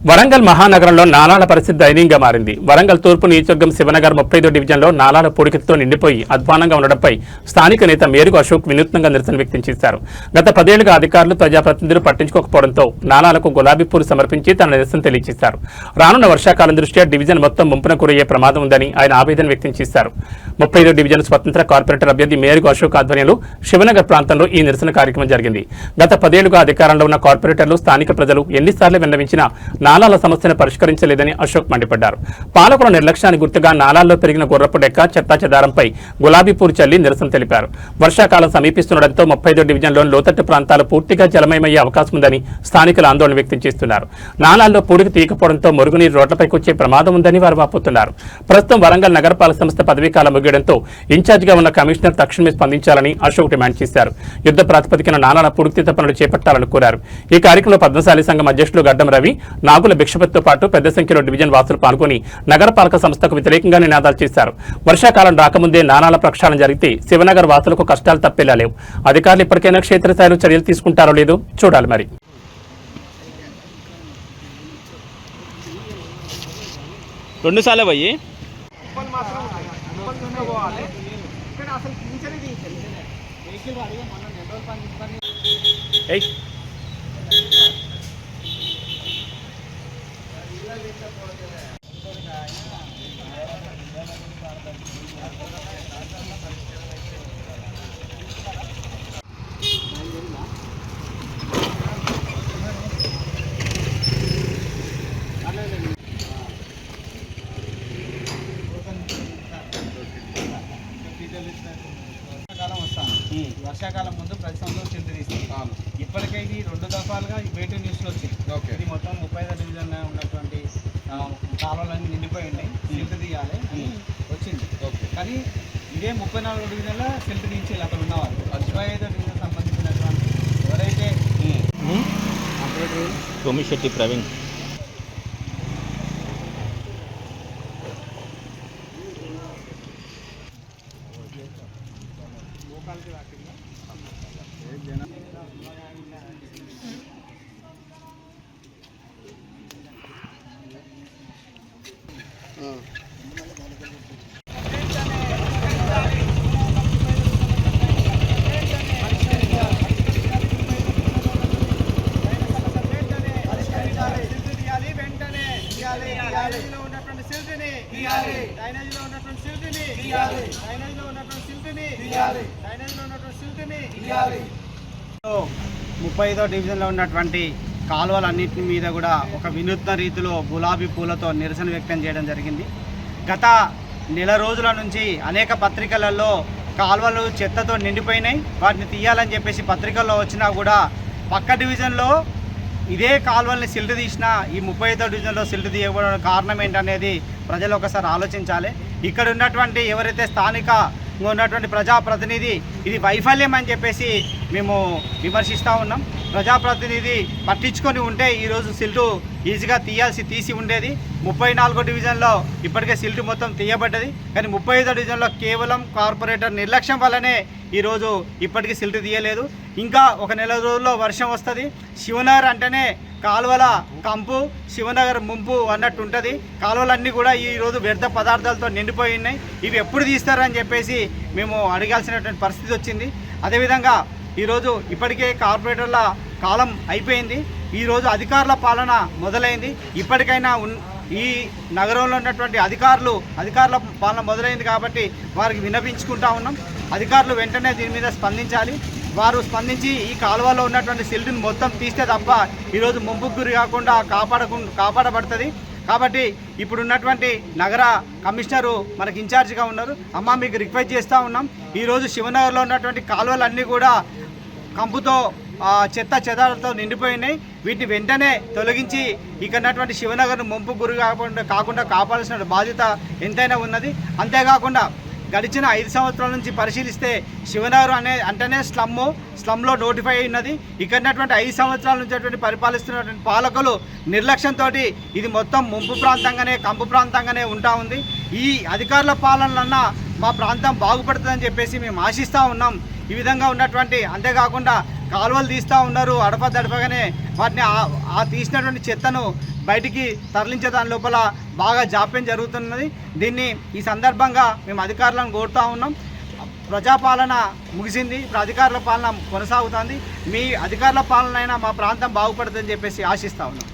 వరంగల్ మహానగరంలో నాలాల పరిస్థితి దయనీయంగా మారింది. వరంగల్ తూర్పు నియోజకవర్గం శివనగర్ 35వ డివిజన్లో నాలాల పూడికతో నిండిపోయి అధ్వానంగా ఉండడంపై స్థానిక నేత మేరుగు అశోక్ వినూత్నంగా నిరసన వ్యక్తం చేశారు. గత 10 ఏళ్లుగా అధికారులు ప్రజాప్రతినిధులు పట్టించుకోకపోవడంతో నాలాలకు గులాబీ పూలు సమర్పించి తన నిరసన తెలియజేశారు. రానున్న వర్షాకాలం దృష్ట్యా డివిజన్ మొత్తం ముంపున గురయ్యే ప్రమాదం ఉందని ఆయన ఆవేదన వ్యక్తం చేశారు. 35వ డివిజన్ స్వతంత్ర కార్పొరేటర్ అభ్యర్థి మేరుగు అశోక్ ఆధ్వర్యంలో శివనగర్ ప్రాంతంలో ఈ నిరసన కార్యక్రమం జరిగింది. గత 10 ఏళ్లుగా అధికారంలో ఉన్న కార్పొరేటర్లు స్థానిక ప్రజలు ఎన్నిసార్లు విన్నవించినా నాలాల సమస్యను పరిష్కరించలేదని అశోక్ మండిపడ్డారు. పాలకుల నిర్లక్ష్యానికి గుర్తుగా నాలాల్లో పెరిగిన గుర్రపు డెక్క చెత్తా చెదారంపై గులాబీ పూలు చల్లి నిరసన తెలిపారు. వర్షాకాలం సమీపిస్తుండటంతో 35వ డివిజన్లోని లోతట్టు ప్రాంతాలు పూర్తిగా జలమయమయ్యే అవకాశం ఉందని స్థానికులు ఆందోళన వ్యక్తం చేస్తున్నారు. నాలాల్లో పూడికి తీయకపోవడంతో మురుగునీరు రోడ్లపైకి వచ్చే ప్రమాదం ఉందని వారు వాపోతున్నారు. ప్రస్తుతం వరంగల్ నగరపాలక సంస్థ పదవీకాలం ముగియడంతో ఇన్ఛార్జిగా ఉన్న కమిషనర్ తక్షణమే స్పందించాలని అశోక్ డిమాండ్ చేశారు. యుద్ధ ప్రాతిపదికన నాలాల పూడికతీత పనులు చేపట్టాలని కోరారు. ఈ కార్యక్రమంలో పద్మశాలి సంఘం అధ్యక్షులు గడ్డం రవి, నాగుల భిక్షపతితో పాటు పెద్ద సంఖ్యలో డివిజన్ వాసులు పాల్గొని నగరపాలక సంస్థకు వ్యతిరేకంగా నినాదాలు చేశారు. వర్షాకాలం రాకముందే నాలాల ప్రక్షాళన జరిగితే శివనగర్ వాసులకు కష్టాలు తప్పేలా లేవు. అధికారులు ఇప్పటికైనా క్షేత్రస్థాయిలో చర్యలు తీసుకుంటారో లేదో చూడాలి. మరి రెండుసార్లు పోయి వర్షాకాలం ముందు ప్రతి సంవత్సరం సిల్ట్ తీస్తాం. ఇప్పటికే ఇది 2 దఫాలుగా వేటు న్యూస్లో వచ్చింది. ఇది మొత్తం 35వ డివిజన్ ఉన్నటువంటి కాలువలన్నీ నిండిపోయి ఉన్నాయి, సిల్ట్ తీయాలి అని వచ్చింది. కానీ ఇదే 34వ డివిజన్లో సిల్ట్ తీసి అక్కడ ఉన్నవారు 35వ డివిజన్ సంబంధించినటువంటి ఎవరైతే సోమిశెట్టి ప్రవీణ్ ముప్పైదో డివిజన్లో ఉన్నటువంటి కాలువలన్నింటి మీద కూడా ఒక వినూత్న రీతిలో గులాబీ పూలతో నిరసన వ్యక్తం చేయడం జరిగింది. గత నెల రోజుల నుంచి అనేక పత్రికలలో కాలువలు చెత్తతో నిండిపోయినాయి, వాటిని తీయాలని చెప్పేసి పత్రికల్లో వచ్చినా కూడా పక్క డివిజన్లో ఇదే కాలువల్ని సిల్ట్ తీసినా ఈ 35వ డివిజన్లో సిల్ట్ తీయకపోవడం కారణం ఏంటనేది ప్రజలు ఒకసారి ఆలోచించాలి. ఇక్కడ ఉన్నటువంటి ఎవరైతే స్థానిక ఉన్నటువంటి ప్రజాప్రతినిధి ఇది వైఫల్యం అని చెప్పేసి మేము విమర్శిస్తూ ఉన్నాం. ప్రజాప్రతినిధి పట్టించుకొని ఉంటే ఈరోజు సిల్టు ఈజీగా తీసి ఉండేది. 34వ డివిజన్లో ఇప్పటికే సిల్టు మొత్తం తీయబడ్డది. కానీ 35వ డివిజన్లో కేవలం కార్పొరేటర్ నిర్లక్ష్యం వల్లనే ఈరోజు ఇప్పటికీ సిల్టు తీయలేదు. ఇంకా ఒక నెల రోజుల్లో వర్షం వస్తుంది. శివనగర్ అంటేనే కాలువల కంపు, శివనగర్ ముంపు అన్నట్టు ఉంటుంది. కాలువలన్నీ కూడా ఈరోజు వ్యర్థ పదార్థాలతో నిండిపోయి ఉన్నాయి. ఇవి ఎప్పుడు తీస్తారని చెప్పేసి మేము అడగాల్సినటువంటి పరిస్థితి వచ్చింది. అదేవిధంగా ఈరోజు ఇప్పటికే కార్పొరేటర్ల కాలం అయిపోయింది. ఈరోజు అధికారుల పాలన మొదలైంది. ఇప్పటికైనా ఈ నగరంలో ఉన్నటువంటి అధికారుల పాలన మొదలైంది కాబట్టి వారికి విన్నపించుకుంటా ఉన్నాం. అధికారులు వెంటనే దీని మీద స్పందించాలి. వారు స్పందించి ఈ కాలువలో ఉన్నటువంటి సిల్ట్ని మొత్తం తీస్తే తప్ప ఈరోజు ముంపుకు గురి కాకుండా కాపాడబడుతుంది. కాబట్టి ఇప్పుడున్నటువంటి నగర కమిషనరు మనకి ఇన్ఛార్జిగా ఉన్నారు. అమ్మ మీకు రిక్వెస్ట్ చేస్తూ ఉన్నాం, ఈరోజు శివనగర్లో ఉన్నటువంటి కాలువలన్నీ కూడా కంపుతో చెత్త చెదాలతో నిండిపోయినాయి. వీటిని వెంటనే తొలగించి ఇక్కడ ఉన్నటువంటి శివనగర్ను ముంపు గురి కాకుండా కాపాడాల్సిన బాధ్యత ఎంతైనా ఉన్నది. అంతేకాకుండా గడిచిన 5 సంవత్సరాల నుంచి పరిశీలిస్తే శివనగర్ అంటేనే స్లమ్లో నోటిఫై అయినది. ఇక్కడ ఉన్నటువంటి 5 సంవత్సరాల నుంచి పరిపాలిస్తున్నటువంటి పాలకులు నిర్లక్ష్యంతో ఇది మొత్తం ముంపు ప్రాంతంగానే కంపు ప్రాంతంగానే ఉంటా ఉంది. ఈ అధికారుల పాలనలన్నా మా ప్రాంతం బాగుపడుతుందని చెప్పేసి మేము ఆశిస్తూ ఉన్నాం. ఈ విధంగా ఉన్నటువంటి అంతేకాకుండా కాలువలు తీస్తూ ఉన్నారు. అడపదడపగానే వాటిని ఆ తీసినటువంటి చెత్తను బయటికి తరలించే దాని లోపల బాగా జాప్యం జరుగుతున్నది. దీన్ని ఈ సందర్భంగా మేము అధికారులను కోరుతూ ఉన్నాం. ప్రజాపాలన ముగిసింది, ఇప్పుడు అధికారుల పాలన కొనసాగుతుంది. మీ అధికారుల పాలన అయినా మా ప్రాంతం బాగుపడుతుందని చెప్పేసి ఆశిస్తూ ఉన్నాం.